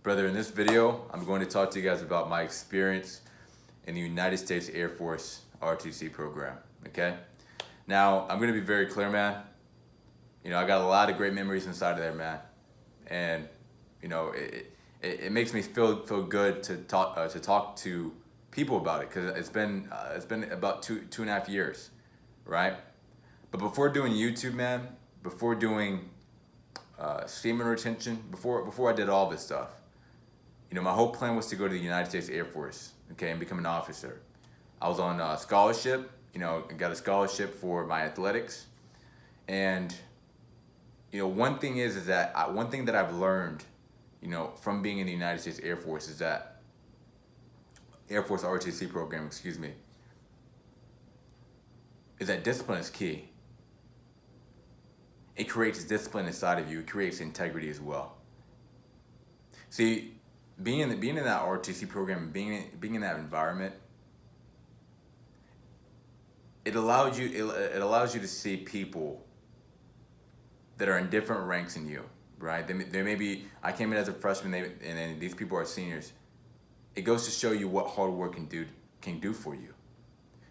Brother, in this video, I'm going to talk to you guys about my experience in the United States Air Force ROTC program, okay? Now, I'm going to be very clear, man. I got a lot of great memories inside of there, man. And, it makes me feel good to talk to people about it because it's been about two and a half years, right? But before doing YouTube, man, before doing semen retention, before I did all this stuff, my whole plan was to go to the United States Air Force, okay, and become an officer. I was on a scholarship, got a scholarship for my athletics. And, one thing is that one thing that I've learned, from being in the United States Air Force is that, Air Force ROTC program, excuse me, is that discipline is key. It creates discipline inside of you. It creates integrity as well. See, being in that ROTC program, being in that environment, it allows you to see people that are in different ranks than you, right? They may be. I came in as a freshman, and then these people are seniors. It goes to show you what hard work can do for you.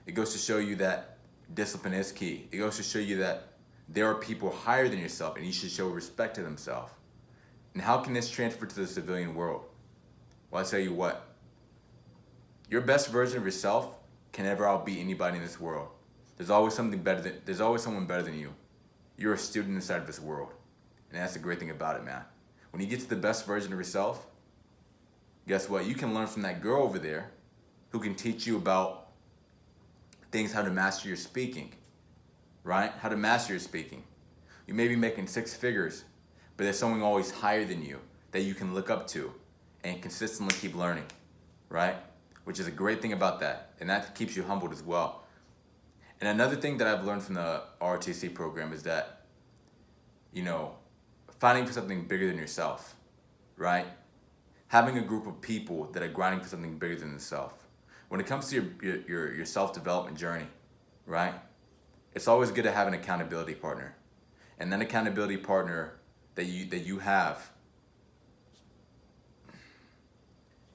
It goes to show you that discipline is key. It goes to show you that there are people higher than yourself, and you should show respect to themselves. And how can this transfer to the civilian world? Well, I tell you what, your best version of yourself can never outbeat anybody in this world. There's always someone better than you. You're a student inside of this world. And that's the great thing about it, man. When you get to the best version of yourself, guess what? You can learn from that girl over there who can teach you about things, how to master your speaking, right? How to master your speaking. You may be making 6 figures, but there's someone always higher than you that you can look up to and consistently keep learning, right? Which is a great thing about that. And that keeps you humbled as well. And another thing that I've learned from the ROTC program is that, fighting for something bigger than yourself, right? Having a group of people that are grinding for something bigger than themselves. When it comes to your self-development journey, right? It's always good to have an accountability partner. And that accountability partner that you have,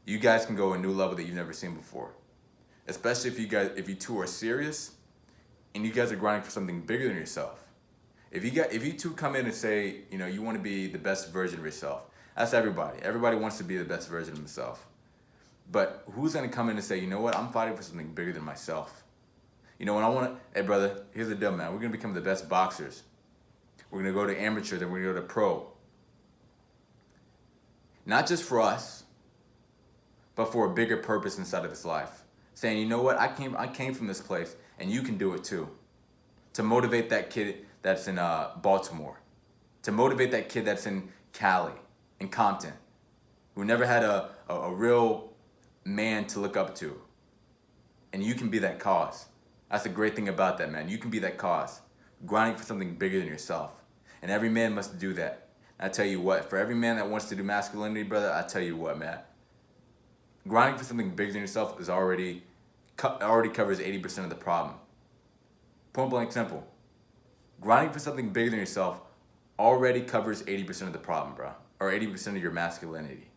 you guys can go a new level that you've never seen before. Especially if you two are serious and you guys are grinding for something bigger than yourself. If you two come in and say, you want to be the best version of yourself, that's everybody. Everybody wants to be the best version of himself. But who's going to come in and say, you know what, I'm fighting for something bigger than myself? Hey brother, here's the deal, man. We're going to become the best boxers. We're going to go to amateur, then we're going to go to pro. Not just for us, but for a bigger purpose inside of his life. Saying, you know what, I came from this place, and you can do it too. To motivate that kid that's in Baltimore. To motivate that kid that's in Cali, in Compton, who never had a real man to look up to. And you can be that cause. That's the great thing about that, man. You can be that cause. Grinding for something bigger than yourself. And every man must do that. I tell you what, for every man that wants to do masculinity, brother, I tell you what, man. Grinding for something bigger than yourself is already covers 80% of the problem. Point blank simple. Grinding for something bigger than yourself already covers 80% of the problem, bro. Or 80% of your masculinity,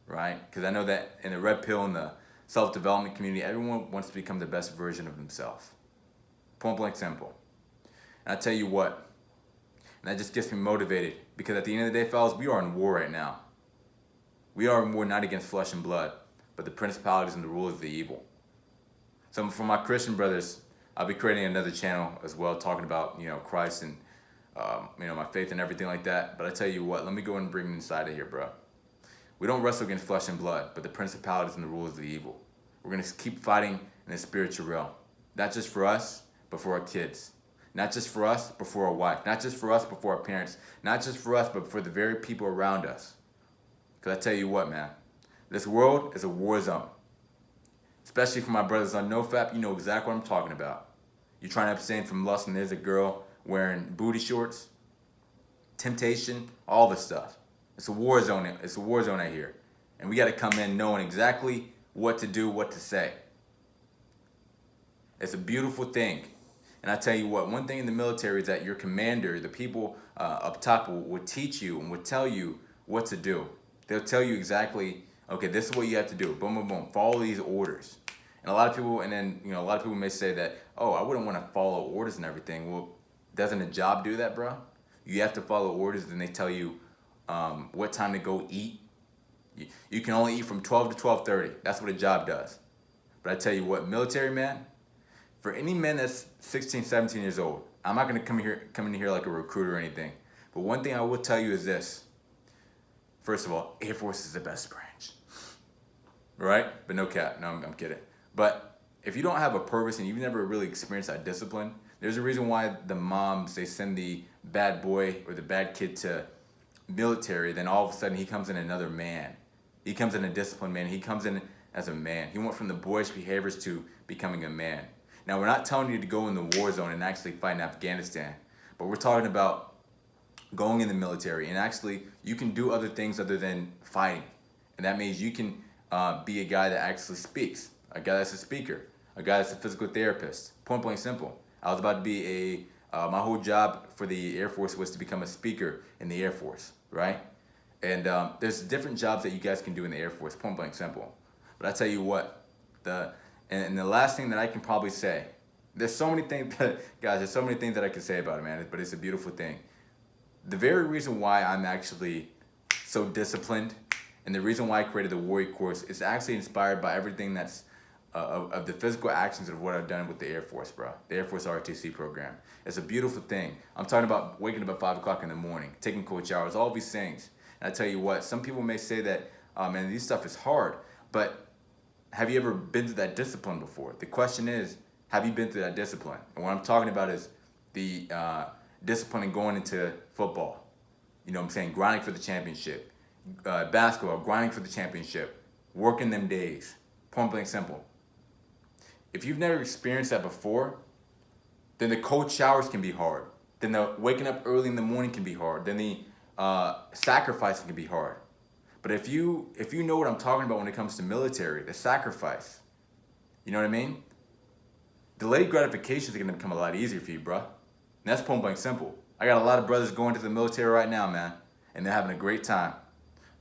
right? Because I know that in the red pill and the self-development community, everyone wants to become the best version of themselves. Point blank simple. And I tell you what, and that just gets me motivated because at the end of the day, fellas, we are in war right now. We are in war not against flesh and blood, but the principalities and the rulers of the evil. So for my Christian brothers, I'll be creating another channel as well, talking about, Christ and, my faith and everything like that. But I tell you what, let me go and bring them inside of here, bro. We don't wrestle against flesh and blood, but the principalities and the rulers of the evil. We're going to keep fighting in the spiritual realm. Not just for us, but for our kids. Not just for us, but for our wife. Not just for us, but for our parents. Not just for us, but for the very people around us. Because I tell you what, man. This world is a war zone. Especially for my brothers on NoFap, you know exactly what I'm talking about. You're trying to abstain from lust and there's a girl wearing booty shorts, temptation, all this stuff. It's a war zone. It's a war zone out here. And we got to come in knowing exactly what to do, what to say. It's a beautiful thing. And I tell you what, one thing in the military is that your commander, the people up top will teach you and will tell you what to do. They'll tell you exactly, okay, this is what you have to do. Boom, boom, boom. Follow these orders. And a lot of people, and then, a lot of people may say that, oh, I wouldn't want to follow orders and everything. Well, doesn't a job do that, bro? You have to follow orders, then they tell you what time to go eat. You can only eat from 12 to 12:30. That's what a job does. But I tell you what, military man, for any man that's 16, 17 years old, I'm not going to come in here like a recruiter or anything. But one thing I will tell you is this. First of all, Air Force is the best branch. Right? But no cap. No, I'm kidding. But if you don't have a purpose and you've never really experienced that discipline, there's a reason why the moms, they send the bad boy or the bad kid to military, then all of a sudden he comes in another man. He comes in a disciplined man. He comes in as a man. He went from the boyish behaviors to becoming a man. Now, we're not telling you to go in the war zone and actually fight in Afghanistan, but we're talking about going in the military, and actually you can do other things other than fighting. And that means you can be a guy that actually speaks, a guy that's a speaker, a guy that's a physical therapist. Point blank simple. I was about to be my whole job for the Air Force was to become a speaker in the Air Force, right? And there's different jobs that you guys can do in the Air Force, point blank simple. But I tell you what, and the last thing that I can probably say, there's so many things that I can say about it, man, but it's a beautiful thing. The very reason why I'm actually so disciplined and the reason why I created the Warrior Course is actually inspired by everything that's of the physical actions of what I've done with the Air Force, bro. The Air Force ROTC program. It's a beautiful thing. I'm talking about waking up at 5 o'clock in the morning, taking cold showers, all these things. And I tell you what, some people may say that, man, this stuff is hard, but have you ever been through that discipline before? The question is, have you been through that discipline? And what I'm talking about is the discipline in going into football. You know what I'm saying? Grinding for the championship. Basketball, grinding for the championship. Working them days. Point blank simple. If you've never experienced that before, then the cold showers can be hard. Then the waking up early in the morning can be hard. Then the sacrificing can be hard. But if you know what I'm talking about when it comes to military, the sacrifice, you know what I mean? Delayed gratification is going to become a lot easier for you, bro. And that's point blank simple. I got a lot of brothers going to the military right now, man, and they're having a great time.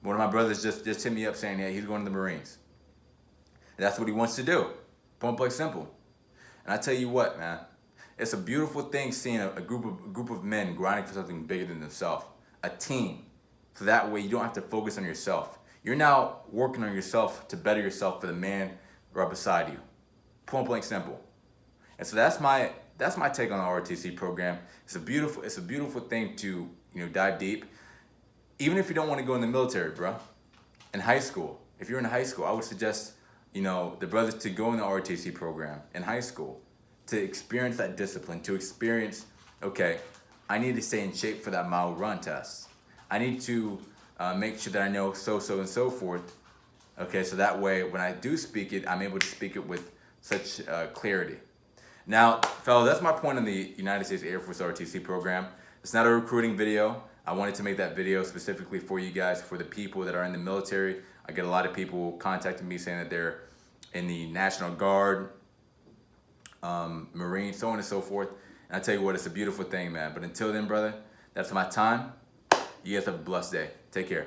One of my brothers just hit me up saying, yeah, he's going to the Marines. And that's what he wants to do. Point blank simple. And I tell you what, man, it's a beautiful thing seeing a group of men grinding for something bigger than themselves, a team. So that way you don't have to focus on yourself. You're now working on yourself to better yourself for the man right beside you. Point blank simple. And so that's my take on the ROTC program. It's a beautiful thing to dive deep. Even if you don't want to go in the military, bro. In high school, if you're in high school, I would suggest the brothers to go in the ROTC program in high school to experience that discipline, to experience, okay, I need to stay in shape for that mile run test. I need to make sure that I know so and so forth. Okay, so that way when I do speak it, I'm able to speak it with such clarity. Now, fellas, that's my point on the United States Air Force ROTC program. It's not a recruiting video. I wanted to make that video specifically for you guys, for the people that are in the military. I get a lot of people contacting me saying that they're in the National Guard, Marines, so on and so forth. And I tell you what, it's a beautiful thing, man. But until then, brother, that's my time. You guys have a blessed day. Take care.